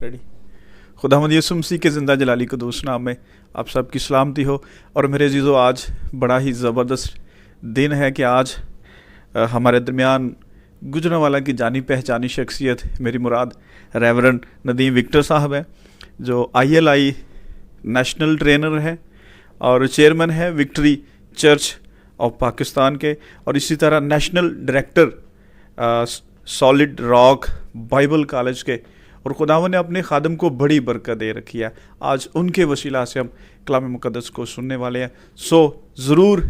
Ready. खुदावंद यीशु मसीह के ज़िंदा जलाली क़ुद्दूस नाम में आप सब की सलामती हो। और मेरे अज़ीज़ों, आज बड़ा ही ज़बरदस्त दिन है कि आज हमारे दरमियान गुजरने वाला की जानी पहचानी शख्सियत, मेरी मुराद रेवरेंड नदीम विक्टर साहब हैं, जो ILI नेशनल ट्रेनर हैं और चेयरमैन है विक्ट्री चर्च ऑफ पाकिस्तान के, और इसी तरह national director solid rock Bible college के। और खुदावंद ने अपने खादम को बड़ी बरकत दे रखी है। आज उनके वसीला से हम कलाम मुक़द्दस को सुनने वाले हैं, सो ज़रूर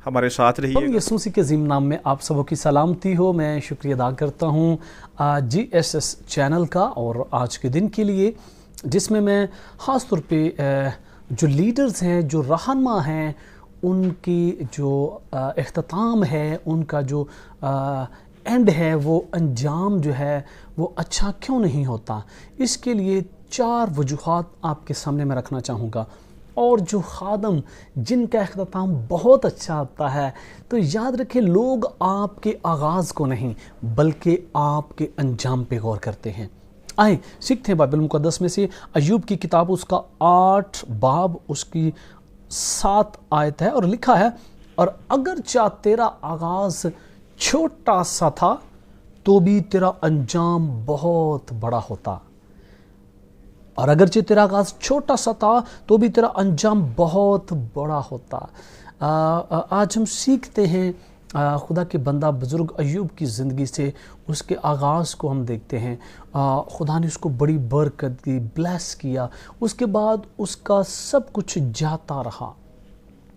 हमारे साथ रहिए। यीशु मसीह के अज़ीम नाम में आप सबों की सलामती हो। मैं शुक्रिया अदा करता हूँ GSS चैनल का और आज के दिन के लिए, जिसमें मैं ख़ास तौर पे जो लीडर्स हैं, जो रहनुमा हैं, उनकी जो इख्तिताम है, उनका जो एंड है, वो अंजाम जो है वो अच्छा क्यों नहीं होता, इसके लिए 4 वजूहात आपके सामने मैं रखना चाहूँगा। और जो खादम जिनका इख्तिताम बहुत अच्छा होता है, तो याद रखें, लोग आपके आगाज़ को नहीं बल्कि आपके अंजाम पे गौर करते हैं। आए सीखते हैं बाइबल मुक़द्दस में से अय्यूब की किताब, उसका 8 बाब, उसकी 7 आयत है, और लिखा है, और अगरचा तेरा आगाज़ छोटा सा था तो भी तेरा अंजाम बहुत बड़ा होता। और अगरचे तेरा आगाज़ छोटा सा था तो भी तेरा अंजाम बहुत बड़ा होता। आज हम सीखते हैं खुदा के बंदा बुज़ुर्ग अय्यूब की ज़िंदगी से। उसके आगाज़ को हम देखते हैं, खुदा ने उसको बड़ी बरकत दी, ब्लेस किया। उसके बाद उसका सब कुछ जाता रहा,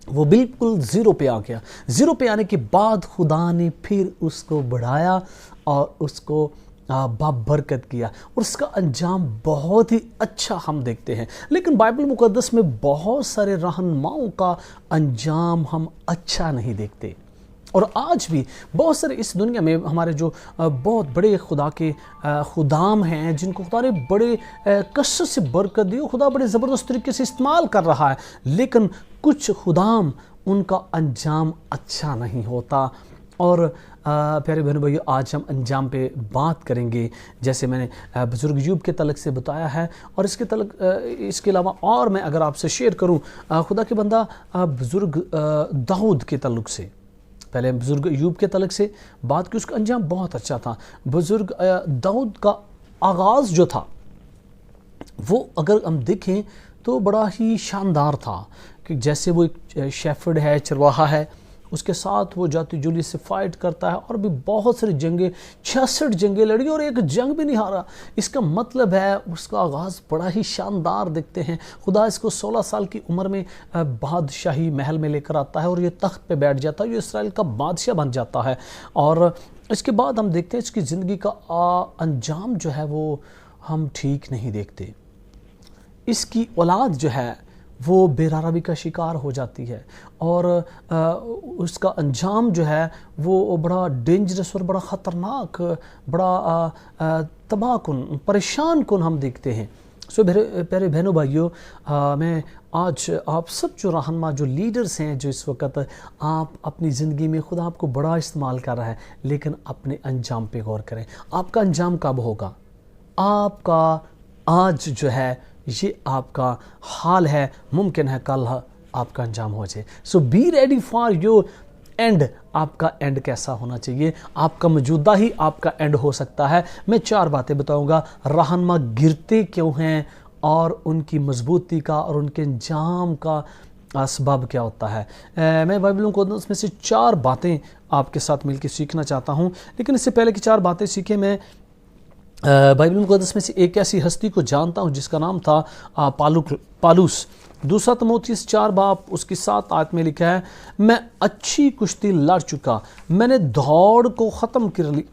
वो बिल्कुल ज़ीरो पे आ गया। ज़ीरो पे आने के बाद खुदा ने फिर उसको बढ़ाया और उसको बरकत किया, और उसका अंजाम बहुत ही अच्छा हम देखते हैं। लेकिन बाइबल मुक़द्दस में बहुत सारे रहनुमाओं का अंजाम हम अच्छा नहीं देखते। और आज भी बहुत सारे इस दुनिया में हमारे जो बहुत बड़े खुदा के खुदाम हैं, जिनको खुदा ने बड़े कसरत से बरकत दी, खुदा बड़े ज़बरदस्त तरीके से इस्तेमाल कर रहा है, लेकिन कुछ खुदाम उनका अंजाम अच्छा नहीं होता। और प्यारे बहनों भाइयों, आज हम अंजाम पे बात करेंगे, जैसे मैंने बुज़ुर्ग अय्यूब के तलक से बताया है, और इसके अलावा और मैं अगर आपसे शेयर करूं खुदा के बंदा बुज़ुर्ग दाऊद के तल्लुक़ से। पहले बुज़ुर्ग अय्यूब के तलक से बात की, उसका अंजाम बहुत अच्छा था। बुज़ुर्ग दाऊद का आगाज़ जो था वो अगर हम देखें तो बड़ा ही शानदार था, कि जैसे वो एक शेफर्ड है, चरवाहा है, उसके साथ वो जाती जुली से फाइट करता है, और भी बहुत सारी जंगें, 66 जंगें लड़ी और एक जंग भी नहीं हारा। इसका मतलब है उसका आगाज़ बड़ा ही शानदार देखते हैं। खुदा इसको 16 साल की उम्र में बादशाही महल में लेकर आता है, और ये तख्त पे बैठ जाता है, ये इसराइल का बादशाह बन जाता है। और इसके बाद हम देखते हैं इसकी ज़िंदगी का अंजाम जो है वो हम ठीक नहीं देखते। इसकी औलाद जो है वो बेरारवी का शिकार हो जाती है, और उसका अंजाम जो है वो बड़ा डेंजरस और बड़ा ख़तरनाक, बड़ा तबाहकुन, परेशान कुन हम देखते हैं। सो प्यारे बहनों भाइयों, मैं आज आप सब जो रहनुमा, जो लीडर्स हैं, जो इस वक्त आप अपनी ज़िंदगी में खुदा आपको बड़ा इस्तेमाल कर रहा है, लेकिन अपने अंजाम पे गौर करें। आपका अंजाम कब होगा? आपका आज जो है ये आपका हाल है, मुमकिन है कल आपका अंजाम हो जाए। So be ready for your end. आपका एंड कैसा होना चाहिए? आपका मौजूदा ही आपका एंड हो सकता है। मैं 4 बातें बताऊंगा, रहनुमा गिरते क्यों हैं, और उनकी मजबूती का और उनके अंजाम का असबाब क्या होता है। मैं बाइबल को उसमें से 4 बातें आपके साथ मिलकर सीखना चाहता हूँ। लेकिन इससे पहले की 4 बातें सीखे, मैं बाइबल मुक़द्दस में से एक ऐसी हस्ती को जानता हूँ जिसका नाम था पालूस। 2 तिमोथियुस 4 बाब उसकी 7 आयत में लिखा है, मैं अच्छी कुश्ती लड़ चुका, मैंने दौड़ को ख़त्म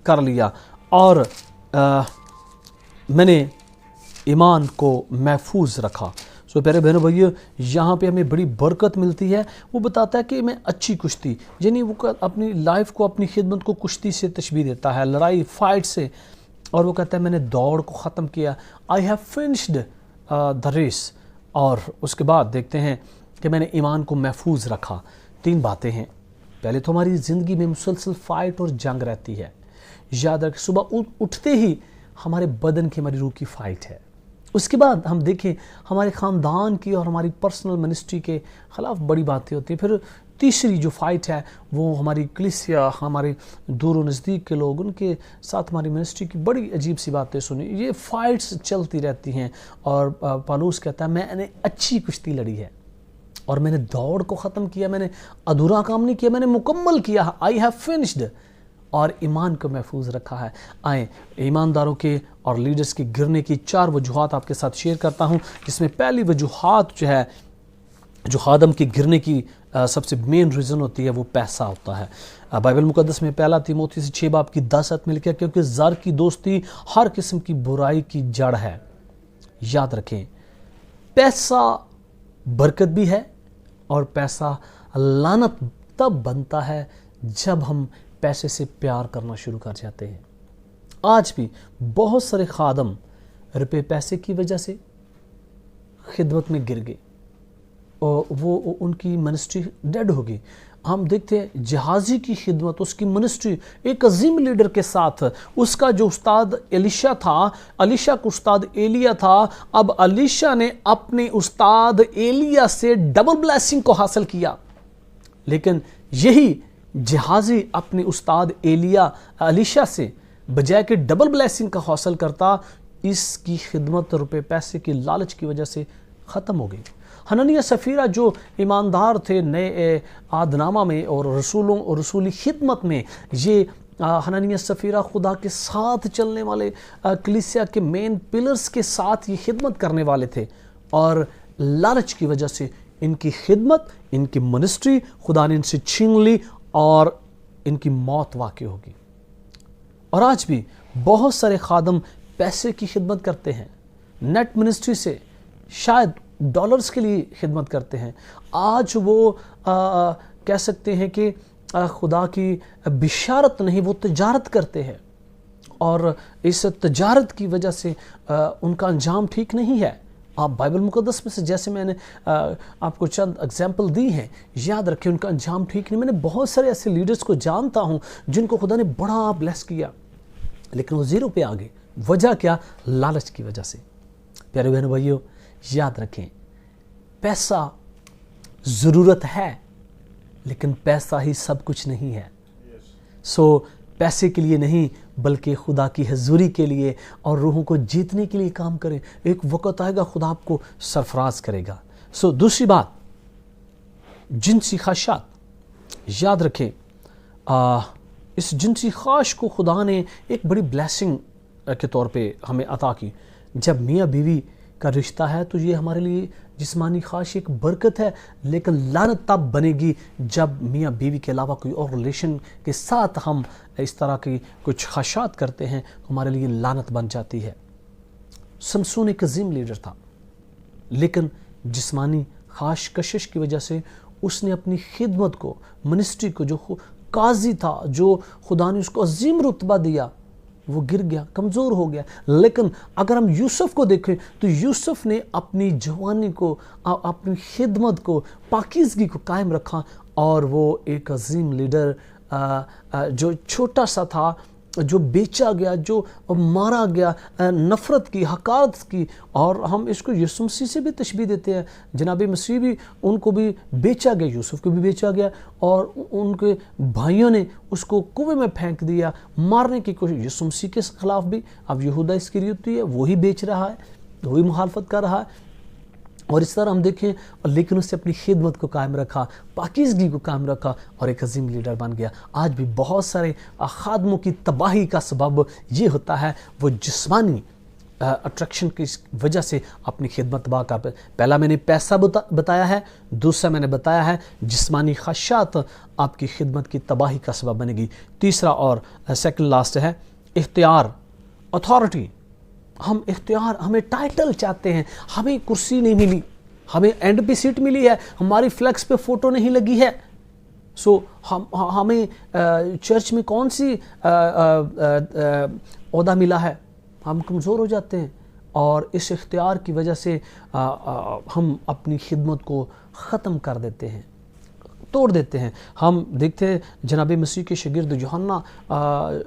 कर लिया, और मैंने ईमान को महफूज रखा। सो प्यारे बहनों भाइयों, यहाँ पे हमें बड़ी बरकत मिलती है। वो बताता है कि मैं अच्छी कुश्ती, यानी वो अपनी लाइफ को, अपनी खिदमत को कुश्ती से तशबीह देता है, लड़ाई, फाइट से। और वो कहता है मैंने दौड़ को ख़त्म किया, I have finished the race. और उसके बाद देखते हैं कि मैंने ईमान को महफूज रखा। 3 बातें हैं। पहले तो हमारी ज़िंदगी में मुसलसल फ़ाइट और जंग रहती है। याद रखें, सुबह उठते ही हमारे बदन की, हमारी रूह की फ़ाइट है। اس کے بعد ہم دیکھیں ہمارے خاندان کی اور ہماری پرسنل منسٹری کے خلاف بڑی باتیں ہوتی ہیں. پھر تیسری جو فائٹ ہے وہ ہماری کلیسیا، ہمارے دور و نزدیک کے لوگ، ان کے ساتھ ہماری منسٹری کی بڑی عجیب سی باتیں سنی. یہ فائٹس چلتی رہتی ہیں اور پالوس کہتا ہے میں نے اچھی کشتی لڑی ہے اور میں نے دوڑ کو ختم کیا، میں نے ادھورا کام نہیں کیا، میں نے مکمل کیا. آئی ہیو فنشڈ، اور ایمان کو محفوظ رکھا ہے. آئیں ایمانداروں کے اور لیڈرز کے گرنے کی 4 وجوہات آپ کے ساتھ شیئر کرتا ہوں، جس میں پہلی وجوہات جو ہے جو خادم کے گرنے کی سب سے مین ریزن ہوتی ہے وہ پیسہ ہوتا ہے. بائبل مقدس میں پہلا تیموتھی سے 6 باب کی 10 آیت میں لکھا ہے کیونکہ زر کی دوستی ہر قسم کی برائی کی جڑ ہے. یاد رکھیں پیسہ برکت بھی ہے اور پیسہ لعنت تب بنتا ہے جب ہم پیسے سے پیار کرنا شروع کر جاتے ہیں. آج بھی بہت سارے خادم روپے پیسے کی وجہ سے خدمت میں گر گئے اور وہ ان کی منسٹری ڈیڈ ہو گئی. ہم دیکھتے ہیں جہازی کی خدمت، اس کی منسٹری ایک عظیم لیڈر کے ساتھ، اس کا جو استاد الیشا تھا، الیشا کا استاد ایلیا تھا، اب الیشا نے اپنے استاد ایلیا سے ڈبل بلیسنگ کو حاصل کیا. لیکن یہی جہازی اپنے استاد الیشا سے بجائے کہ ڈبل بلیسنگ کا حاصل کرتا، اس کی خدمت روپے پیسے کی لالچ کی وجہ سے ختم ہو گئی. حنانیہ سفیرہ جو ایماندار تھے نئے عہد نامہ میں اور رسولی خدمت میں، یہ حنانیہ سفیرہ خدا کے ساتھ چلنے والے کلیسیا کے مین پلرز کے ساتھ یہ خدمت کرنے والے تھے، اور لالچ کی وجہ سے ان کی خدمت، ان کی منسٹری خدا نے ان سے چھین لی اور ان کی موت واقع ہوگی. اور آج بھی بہت سارے خادم پیسے کی خدمت کرتے ہیں، نیٹ منسٹری سے شاید ڈالرز کے لیے خدمت کرتے ہیں. آج وہ کہہ سکتے ہیں کہ خدا کی بشارت نہیں، وہ تجارت کرتے ہیں، اور اس تجارت کی وجہ سے ان کا انجام ٹھیک نہیں ہے. آپ بائبل مقدس میں سے جیسے میں نے آپ کو چند اگزامپل دی ہیں، یاد رکھیں ان کا انجام ٹھیک نہیں. میں نے بہت سارے ایسے لیڈرز کو جانتا ہوں جن کو خدا نے بڑا بلیس کیا لیکن وہ زیرو پہ آ گئے. وجہ کیا؟ لالچ کی وجہ سے. پیارے بہنوں بھائیو، یاد رکھیں پیسہ ضرورت ہے لیکن پیسہ ہی سب کچھ نہیں ہے. سو پیسے کے لیے نہیں بلکہ خدا کی حضوری کے لیے اور روحوں کو جیتنے کے لیے کام کریں. ایک وقت آئے گا خدا آپ کو سرفراز کرے گا. سو دوسری بات، جنسی خواہشات. یاد رکھیں اس جنسی خواہش کو خدا نے ایک بڑی بلیسنگ کے طور پہ ہمیں عطا کی. جب میاں بیوی کا رشتہ ہے تو یہ ہمارے لیے جسمانی خواہش ایک برکت ہے، لیکن لعنت تب بنے گی جب میاں بیوی کے علاوہ کوئی اور ریلیشن کے ساتھ ہم اس طرح کی کچھ خواہشات کرتے ہیں، ہمارے لیے لعنت بن جاتی ہے. سمسون ایک عظیم لیڈر تھا لیکن جسمانی خواہش کشش کی وجہ سے اس نے اپنی خدمت کو، منسٹری کو، جو قاضی تھا، جو خدا نے اس کو عظیم رتبہ دیا، وہ گر گیا، کمزور ہو گیا. لیکن اگر ہم یوسف کو دیکھیں تو یوسف نے اپنی جوانی کو، اپنی خدمت کو، پاکیزگی کو قائم رکھا، اور وہ ایک عظیم لیڈر جو چھوٹا سا تھا، جو بیچا گیا، جو مارا گیا، نفرت کی، حقارت کی. اور ہم اس کو یسوع مسیح سے بھی تشبیہ دیتے ہیں. جناب مسیح بھی ان کو بھی بیچا گیا، یوسف کو بھی بیچا گیا، اور ان کے بھائیوں نے اس کو کنویں میں پھینک دیا، مارنے کی کوشش. یسوع مسیح کے خلاف بھی اب یہودا اسکریوتی ہے، وہی بیچ رہا ہے، وہی مخالفت کر رہا ہے. اور اس طرح ہم دیکھیں، لیکن اس نے اپنی خدمت کو قائم رکھا، پاکیزگی کو قائم رکھا، اور ایک عظیم لیڈر بن گیا. آج بھی بہت سارے خادموں کی تباہی کا سبب یہ ہوتا ہے، وہ جسمانی اٹریکشن کی وجہ سے اپنی خدمت تباہ کر. پہلا میں نے پیسہ بتایا ہے، دوسرا میں نے بتایا ہے جسمانی خواہشات آپ کی خدمت کی تباہی کا سبب بنے گی. تیسرا اور سیکنڈ لاسٹ ہے اختیار، اتھارٹی. ہم اختیار، ہمیں ٹائٹل چاہتے ہیں، ہمیں کرسی نہیں ملی، ہمیں اینڈ پہ سیٹ ملی ہے، ہماری فلیکس پہ فوٹو نہیں لگی ہے. سو ہمیں چرچ میں کون سی عہدہ ملا ہے، ہم کمزور ہو جاتے ہیں، اور اس اختیار کی وجہ سے ہم اپنی خدمت کو ختم کر دیتے ہیں. توड़ देते हैं। हम देखते हैं जनाब मसीह के शागिर्द यूहन्ना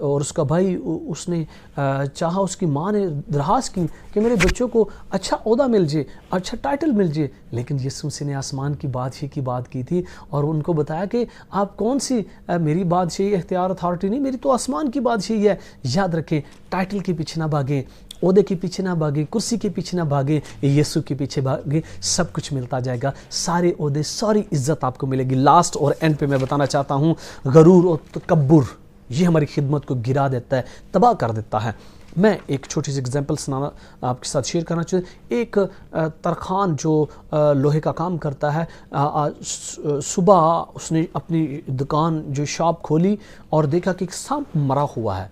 और उसका भाई, उसने चाहा, उसकी माँ ने दरख्वास्त की कि मेरे बच्चों को अच्छा ओहदा मिल जाए, अच्छा टाइटल मिल जाए, लेकिन यीशु मसीह ने आसमान की बादशाही की बात की थी और उनको बताया कि आप कौन सी मेरी बादशाही, इख्तियार, अथॉरिटी नहीं, मेरी तो आसमान की बादशाही है। याद रखें, टाइटल के पीछे ना भागें, ओहदे के पीछे ना भागे, कुर्सी के पीछे ना भागे, यीशु के पीछे भागे, सब कुछ मिलता जाएगा, सारे ओहदे, सारी इज्जत आपको मिलेगी। लास्ट और एंड पे मैं बताना चाहता हूँ, गरूर और तकब्बुर ये हमारी खिदमत को गिरा देता है, तबाह कर देता है। मैं एक छोटी सी एग्जांपल सुनाना आपके साथ शेयर करना चाहता हूँ। एक तरखान जो लोहे का काम करता है, सुबह उसने अपनी दुकान जो शॉप खोली और देखा कि एक सांप मरा हुआ है।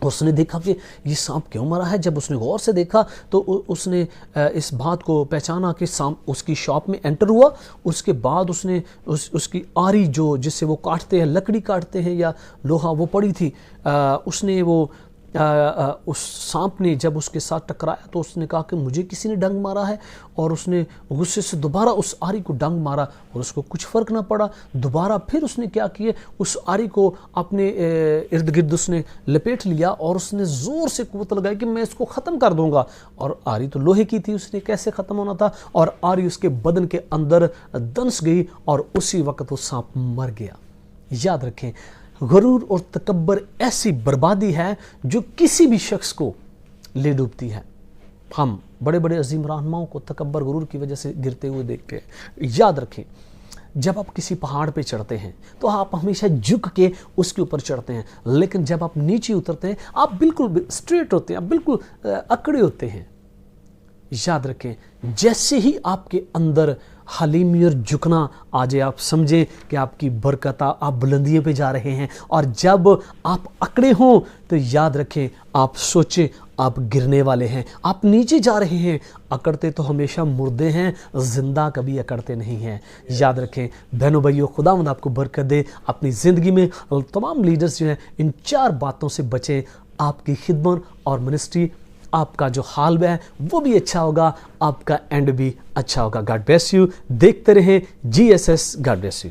उसने देखा कि ये सांप क्यों मरा है। जब उसने गौर से देखा तो उसने इस बात को पहचाना कि सांप उसकी शॉप में एंटर हुआ। उसके बाद उसने उसकी आरी जो जिससे वो काटते हैं, लकड़ी काटते हैं या लोहा, वो पड़ी थी, उसने वो उस सांप ने जब उसके साथ टकराया तो उसने कहा कि मुझे किसी ने डंग मारा है, और उसने गुस्से से दोबारा उस आरी को डंग मारा और उसको कुछ फ़र्क ना पड़ा। दोबारा फिर उसने क्या किया, उस आरी को अपने इर्द गिर्द उसने लपेट लिया और उसने ज़ोर से कुव्वत लगाई कि मैं इसको ख़त्म कर दूंगा। और आरी तो लोहे की थी, उसने कैसे ख़त्म होना था, और आरी उसके बदन के अंदर दंस गई और उसी वक्त वो सांप मर गया। याद रखें, गरूर और तकब्बर ऐसी बर्बादी है जो किसी भी शख्स को ले डूबती है। हम बड़े बड़े अजीम रहनुमाओं को तकब्बर, गरूर की वजह से गिरते हुए देखते हैं। याद रखें, जब आप किसी पहाड़ पे चढ़ते हैं तो आप हमेशा झुक के उसके ऊपर चढ़ते हैं, लेकिन जब आप नीचे उतरते हैं आप बिल्कुल स्ट्रेट होते हैं, आप बिल्कुल अकड़े होते हैं। याद रखें, जैसे ही आपके अंदर हलीमी और झुकना आ जाए, आप समझें कि आपकी बरकत, आप बुलंदियों पे जा रहे हैं। और जब आप अकड़े हों तो याद रखें, आप सोचें आप गिरने वाले हैं, आप नीचे जा रहे हैं। अकड़ते तो हमेशा मुर्दे हैं, जिंदा कभी अकड़ते नहीं हैं। याद रखें बहनों भाइयों, खुदावंद आपको बरकत दे। अपनी ज़िंदगी में तमाम लीडर्स जो हैं इन 4 बातों से बचें। आपकी खिदमत और मिनिस्ट्री, आपका जो हाल है वो भी अच्छा होगा, आपका एंड भी अच्छा होगा। God bless you. देखते रहें GSS। God bless you.